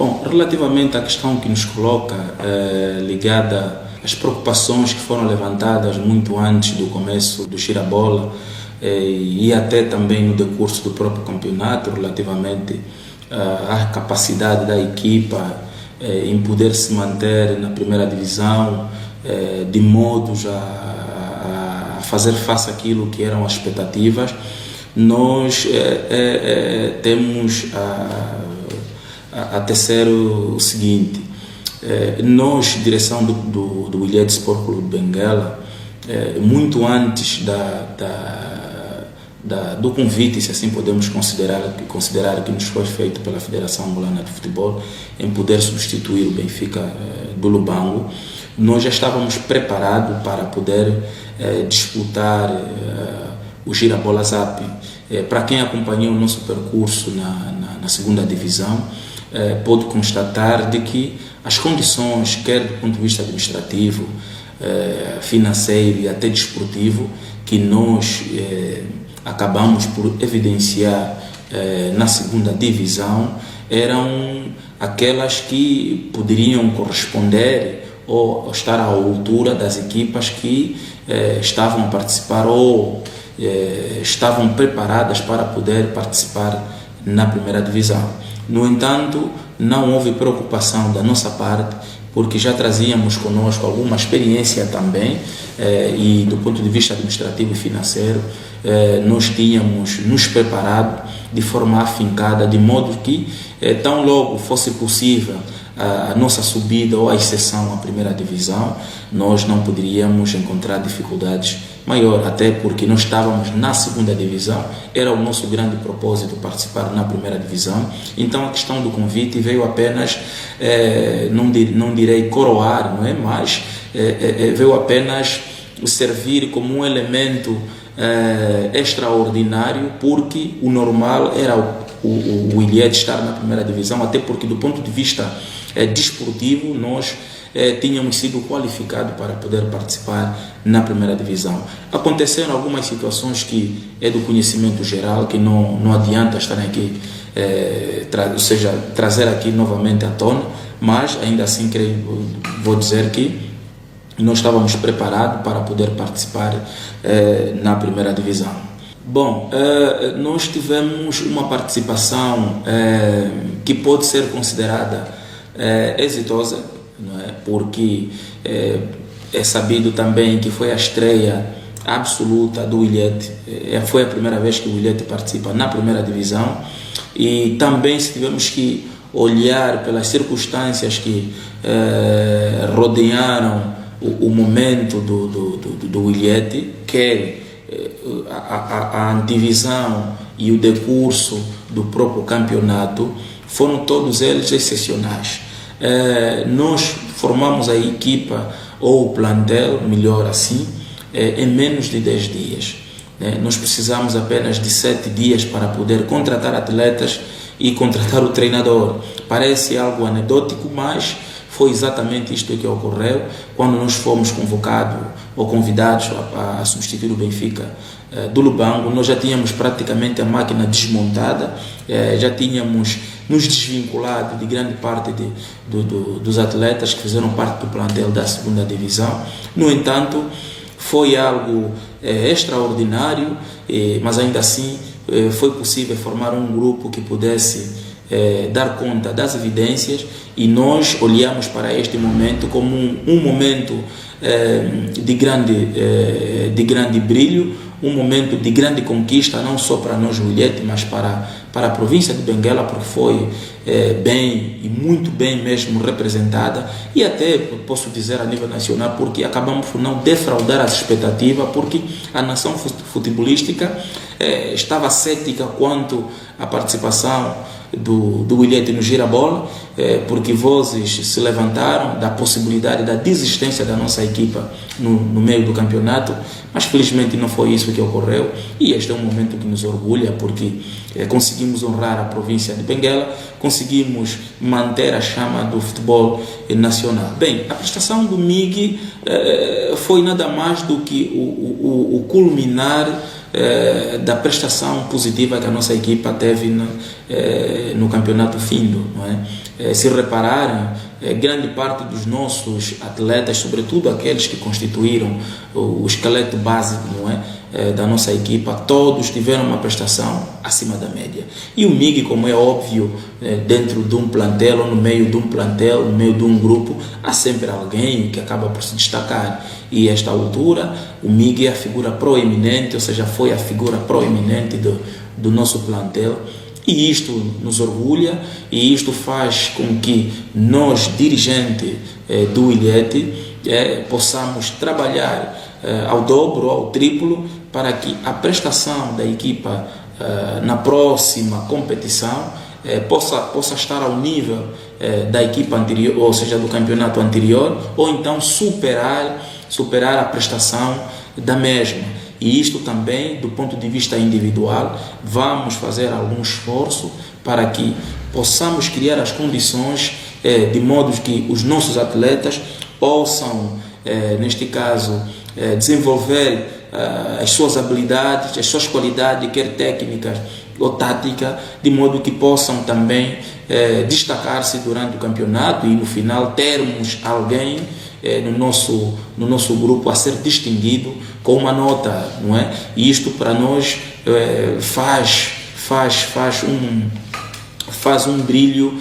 Bom, relativamente à questão que nos coloca, ligada às preocupações que foram levantadas muito antes do começo do Girabola e até também no decurso do próprio campeonato, relativamente à capacidade da equipa em poder se manter na primeira divisão, de modos a fazer face àquilo que eram as expectativas, nós temos a tecer o seguinte: nós, direção do Ilhéte Sport Clube de Benguela, muito antes do convite, se assim podemos considerar que nos foi feito pela Federação Angolana de Futebol, em poder substituir o Benfica do Lubango, nós já estávamos preparados para poder disputar o Girabola Zap. Para quem acompanhou o nosso percurso na segunda divisão, pode constatar de que as condições, quer do ponto de vista administrativo, financeiro e até desportivo, que nós acabamos por evidenciar na segunda divisão, eram aquelas que poderiam corresponder ou estar à altura das equipas que estavam a participar ou estavam preparadas para poder participar na primeira divisão. No entanto, não houve preocupação da nossa parte, porque já trazíamos conosco alguma experiência também, e do ponto de vista administrativo e financeiro, nós tínhamos nos preparado de forma afincada, de modo que, tão logo fosse possível a nossa subida ou a exceção à primeira divisão, nós não poderíamos encontrar dificuldades maior, até porque nós estávamos na segunda divisão, era o nosso grande propósito participar na primeira divisão. Então a questão do convite veio apenas, não direi coroar, não é? Mas veio apenas servir como um elemento extraordinário, porque o normal era o Ilhéte estar na primeira divisão, até porque do ponto de vista desportivo nós tínhamos sido qualificados para poder participar na primeira divisão. Aconteceram algumas situações que é do conhecimento geral, que não adianta estar aqui, trazer aqui novamente à tona, mas ainda assim vou dizer que nós estávamos preparados para poder participar na primeira divisão. Bom, nós tivemos uma participação que pode ser considerada exitosa, não é? Porque é sabido também que foi a estreia absoluta do Ilhéte, foi a primeira vez que o Ilhéte participa na primeira divisão, e também se tivermos que olhar pelas circunstâncias que rodearam o momento do Ilhéte, que a antivisão e o decurso do próprio campeonato, foram todos eles excepcionais. Nós formamos a equipa ou o plantel, melhor assim, em menos de 10 dias. Nós precisamos apenas de 7 dias para poder contratar atletas e contratar o treinador. Parece algo anedótico, mas foi exatamente isto que ocorreu quando nós fomos convocados ou convidados a substituir o Benfica do Lubango. Nós já tínhamos praticamente a máquina desmontada, já tínhamos nos desvinculado de grande parte dos atletas que fizeram parte do plantel da segunda divisão. No entanto, foi algo extraordinário, mas ainda assim foi possível formar um grupo que pudesse dar conta das evidências, e nós olhamos para este momento como um momento de grande brilho, um momento de grande conquista, não só para nós, o Ilhéte, mas para a província de Benguela, porque foi bem e muito bem mesmo representada, e até posso dizer a nível nacional, porque acabamos por não defraudar as expectativas, porque a nação futebolística estava cética quanto à participação do Ilhéte no Girabola, porque vozes se levantaram da possibilidade da desistência da nossa equipa no meio do campeonato, mas felizmente não foi isso que ocorreu, e este é um momento que nos orgulha, porque conseguimos honrar a província de Benguela, conseguimos manter a chama do futebol nacional. Bem, a prestação do MIG foi nada mais do que o culminar da prestação positiva que a nossa equipa teve no campeonato findo, não é? Se repararem, grande parte dos nossos atletas, sobretudo aqueles que constituíram o esqueleto básico, não é, da nossa equipa, todos tiveram uma prestação acima da média. E o MIG, como é óbvio, dentro de um plantel ou no meio de um plantel, no meio de um grupo, há sempre alguém que acaba por se destacar. E a esta altura, o MIG é a figura proeminente, ou seja, foi a figura proeminente do nosso plantel. E isto nos orgulha, e isto faz com que nós, dirigentes do Williette, possamos trabalhar ao dobro ou ao triplo para que a prestação da equipa na próxima competição possa estar ao nível da equipa anterior, ou seja, do campeonato anterior, ou então superar a prestação da mesma. E isto também, do ponto de vista individual, vamos fazer algum esforço para que possamos criar as condições de modo que os nossos atletas possam, neste caso, desenvolver as suas habilidades, as suas qualidades, quer técnicas ou tática, de modo que possam também destacar-se durante o campeonato e no final termos alguém no nosso grupo a ser distinguido com uma nota, não é? E isto para nós faz um brilho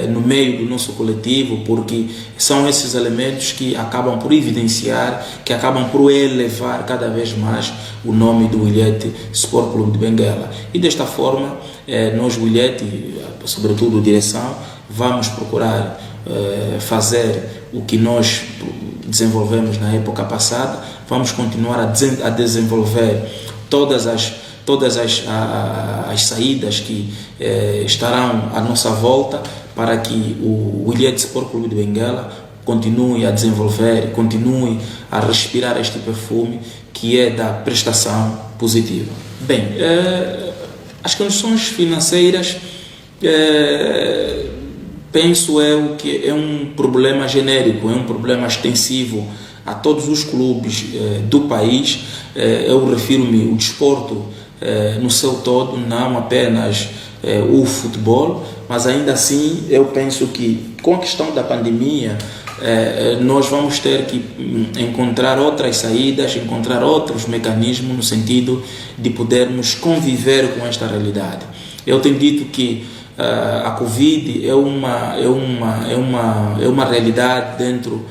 no meio do nosso coletivo, porque são esses elementos que acabam por evidenciar, que acabam por elevar cada vez mais o nome do Williette Sport Clube de Benguela. E desta forma, nós Williette, sobretudo a direção, vamos procurar fazer o que nós desenvolvemos na época passada, vamos continuar a desenvolver todas as saídas que estarão à nossa volta para que o Williette Sport Clube de Benguela continue a desenvolver, continue a respirar este perfume que é da prestação positiva. Bem, as condições financeiras, penso eu que é um problema genérico, é um problema extensivo a todos os clubes do país. Eu refiro-me ao desporto no seu todo, não apenas o futebol, mas ainda assim eu penso que com a questão da pandemia nós vamos ter que encontrar outras saídas, encontrar outros mecanismos no sentido de podermos conviver com esta realidade. Eu tenho dito que a Covid é uma realidade dentro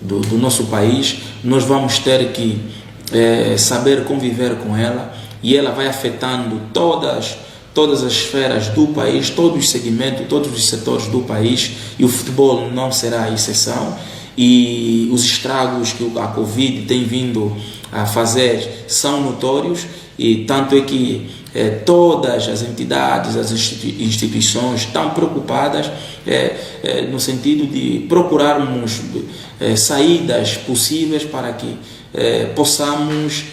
do nosso país. Nós vamos ter que saber conviver com ela, e ela vai afetando todas as esferas do país, todos os segmentos, todos os setores do país, e o futebol não será a exceção. E os estragos que a Covid tem vindo a fazer são notórios, e tanto é que todas as entidades, as instituições estão preocupadas no sentido de procurarmos saídas possíveis para que possamos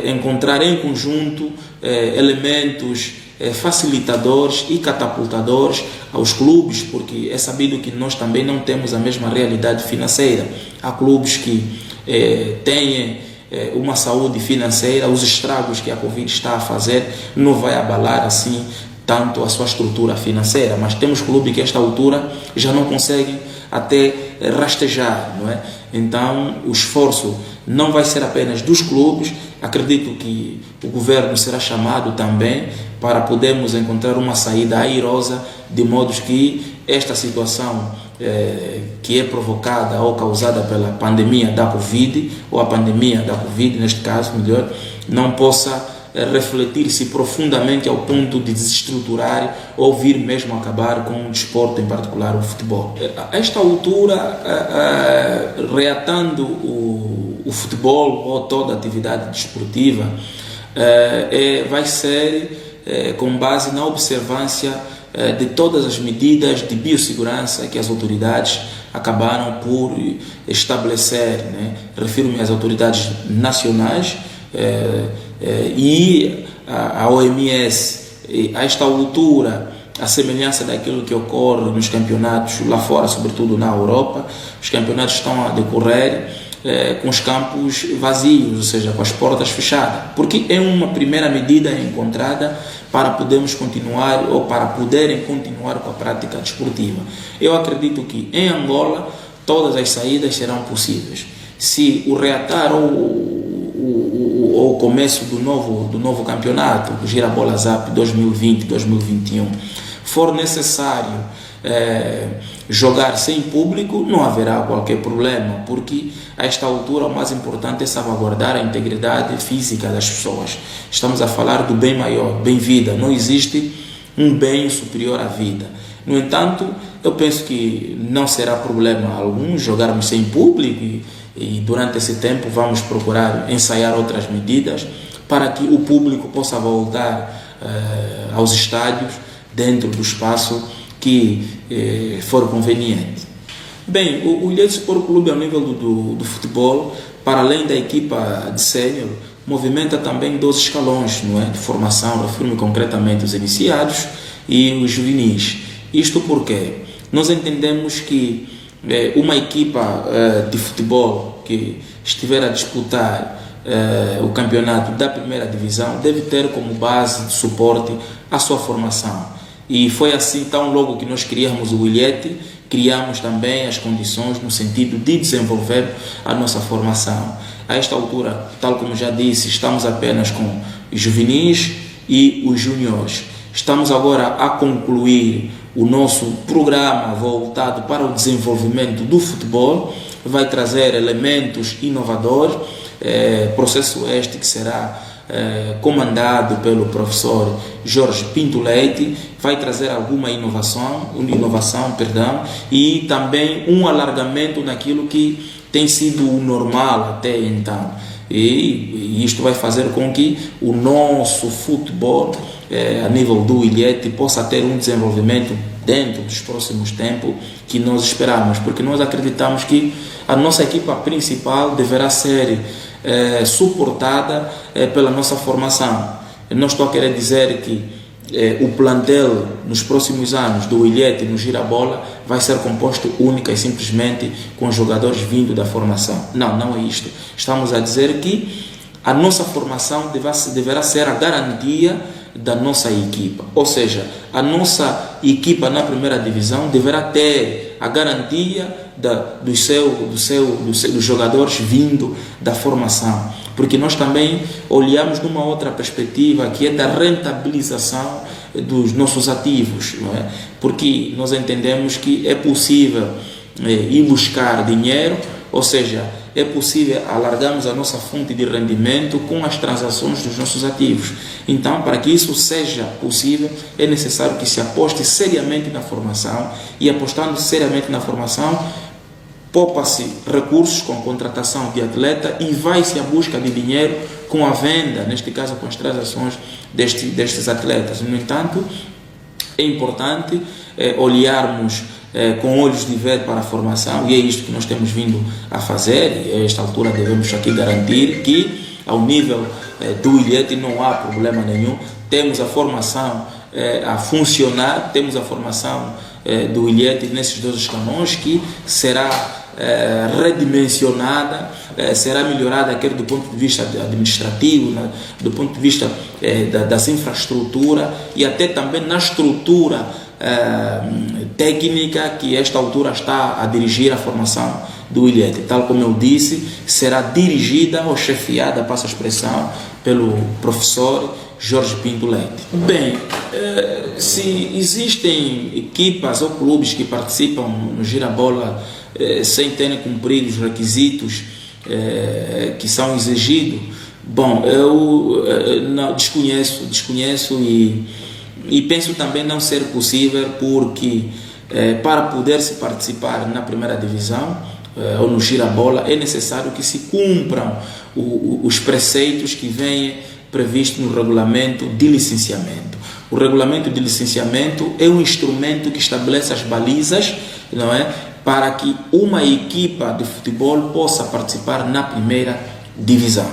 encontrar em conjunto elementos facilitadores e catapultadores aos clubes, porque é sabido que nós também não temos a mesma realidade financeira. Há clubes que têm uma saúde financeira, os estragos que a Covid está a fazer não vai abalar assim tanto a sua estrutura financeira, mas temos clubes que a esta altura já não conseguem até rastejar, não é? Então o esforço não vai ser apenas dos clubes. Acredito que o governo será chamado também para podermos encontrar uma saída airosa, de modo que esta situação que é provocada ou causada pela pandemia da Covid, ou a pandemia da Covid, neste caso, melhor, não possa refletir-se profundamente ao ponto de desestruturar ou vir mesmo acabar com o desporto, em particular o futebol. A esta altura, reatando o futebol ou toda a atividade desportiva, vai ser com base na observância de todas as medidas de biossegurança que as autoridades acabaram por estabelecer, né? Refiro-me às autoridades nacionais e a OMS. A esta altura, a semelhança daquilo que ocorre nos campeonatos lá fora, sobretudo na Europa, os campeonatos estão a decorrer com os campos vazios, ou seja, com as portas fechadas, porque é uma primeira medida encontrada para podermos continuar ou para poderem continuar com a prática desportiva. Eu acredito que em Angola todas as saídas serão possíveis. Se o reatar ou o começo do novo campeonato, o Girabola Zap 2020-2021, for necessário jogar sem público, não haverá qualquer problema, porque a esta altura o mais importante é salvaguardar a integridade física das pessoas. Estamos a falar do bem maior, bem-vida. Não existe um bem superior à vida. No entanto, eu penso que não será problema algum jogarmos sem público e durante esse tempo vamos procurar ensaiar outras medidas para que o público possa voltar aos estádios dentro do espaço que for conveniente. Bem, o Ilhéus Sport Clube, ao nível do futebol, para além da equipa de sénior, movimenta também 12 escalões, não é, de formação, refiro-me concretamente os iniciados e os juvenis. Isto porque nós entendemos que uma equipa de futebol que estiver a disputar o campeonato da primeira divisão deve ter como base de suporte a sua formação. E foi assim, tão logo que nós criamos o Ilhete, criamos também as condições no sentido de desenvolver a nossa formação. A esta altura, tal como já disse, estamos apenas com os juvenis e os júniores. Estamos agora a concluir o nosso programa voltado para o desenvolvimento do futebol. Vai trazer elementos inovadores, processo este que será comandado pelo professor Jorge Pinto Leite, vai trazer alguma inovação, e também um alargamento naquilo que tem sido o normal até então. E isto vai fazer com que o nosso futebol, a nível do Ilhete, possa ter um desenvolvimento dentro dos próximos tempos que nós esperamos, porque nós acreditamos que a nossa equipa principal deverá ser suportada pela nossa formação. Eu não estou a querer dizer que o plantel nos próximos anos do Ilhete no Girabola vai ser composto única e simplesmente com jogadores vindo da formação. Não é isto. Estamos a dizer que a nossa formação deverá ser a garantia da nossa equipa, ou seja, a nossa equipa na primeira divisão deverá ter a garantia dos jogadores vindo da formação, porque nós também olhamos numa outra perspectiva, que é da rentabilização dos nossos ativos, não é? Porque nós entendemos que é possível ir buscar dinheiro, ou seja, é possível alargarmos a nossa fonte de rendimento com as transações dos nossos ativos. Então, para que isso seja possível, é necessário que se aposte seriamente na formação, e apostando seriamente na formação, poupa-se recursos com a contratação de atleta e vai-se à busca de dinheiro com a venda, neste caso com as transações destes atletas. No entanto, é importante olharmos com olhos de ver para a formação, e é isto que nós temos vindo a fazer, e a esta altura devemos aqui garantir que ao nível do Ilhete não há problema nenhum. Temos a formação a funcionar, temos a formação do Ilhete nesses 12 escalões, que será redimensionada, será melhorada, quer do ponto de vista administrativo, do ponto de vista das infraestruturas, e até também na estrutura técnica que esta altura está a dirigir a formação do Ilhete. Tal como eu disse, será dirigida ou chefiada, passo a expressão, pelo professor Jorge Pinto Leite. Bem, se existem equipas ou clubes que participam no Girabola sem terem cumprido os requisitos que são exigidos, bom, eu não, desconheço e penso também não ser possível, porque para poder se participar na primeira divisão ou no Girabola é necessário que se cumpram os preceitos que vêm previstos no regulamento de licenciamento. O regulamento de licenciamento é um instrumento que estabelece as balizas, não é, para que uma equipa de futebol possa participar na primeira divisão.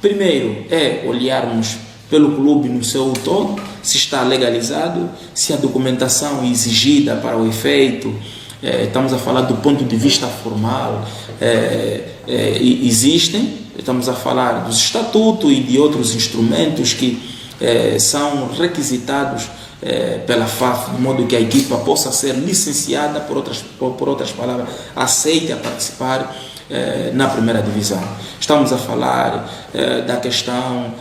Primeiro é olharmos pelo clube no seu todo, se está legalizado, se a documentação exigida para o efeito estamos a falar do ponto de vista formal, existem, estamos a falar dos estatutos e de outros instrumentos que são requisitados pela FAF, de modo que a equipa possa ser licenciada, por outras palavras, aceite a participar na primeira divisão. Estamos a falar da questão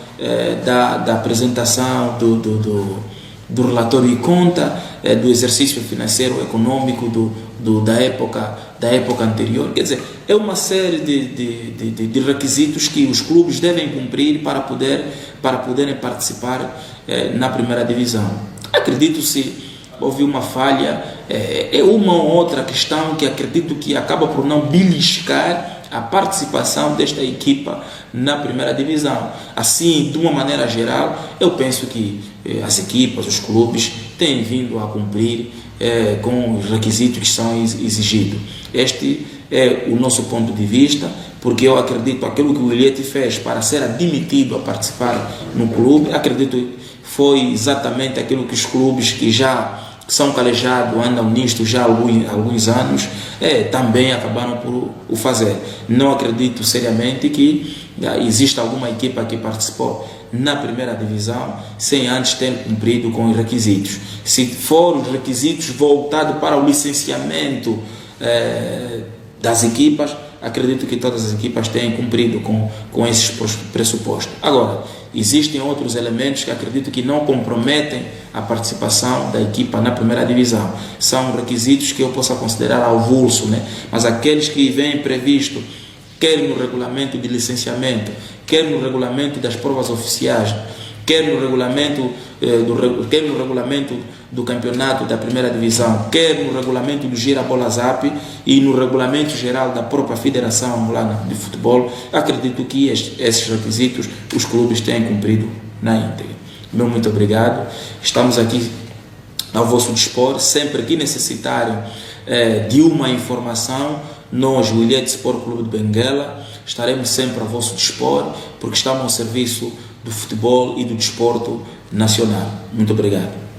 da apresentação do relatório de conta, do exercício financeiro econômico da época anterior. Quer dizer, é uma série de requisitos que os clubes devem cumprir para poderem participar na primeira divisão. Acredito, se houve uma falha, é uma ou outra questão que acredito que acaba por não beliscar a participação desta equipa na primeira divisão. Assim, de uma maneira geral, eu penso que as equipas, os clubes, têm vindo a cumprir com os requisitos que são exigidos. Este é o nosso ponto de vista, porque eu acredito que aquilo que o Williette fez para ser admitido a participar no clube, acredito foi exatamente aquilo que os clubes que já são calejados, andam nisto já há alguns anos, também acabaram por o fazer. Não acredito seriamente que exista alguma equipa que participou na primeira divisão sem antes ter cumprido com os requisitos. Se for os requisitos voltados para o licenciamento das equipas, acredito que todas as equipas têm cumprido com esses pressupostos. Agora, existem outros elementos que acredito que não comprometem a participação da equipa na primeira divisão. São requisitos que eu possa considerar avulso, né? Mas aqueles que vêm previsto, quer no regulamento de licenciamento, quer no regulamento das provas oficiais, quer no regulamento do campeonato da primeira divisão, quer no regulamento do Gira Bola Zap e no regulamento geral da própria Federação Angolana de Futebol, acredito que esses requisitos os clubes têm cumprido na íntegra. Muito obrigado. Estamos aqui ao vosso dispor, sempre que necessitarem de uma informação, nós, o Williette Sport Clube de Benguela, estaremos sempre ao vosso dispor, porque estamos ao serviço do futebol e do desporto nacional. Muito obrigado.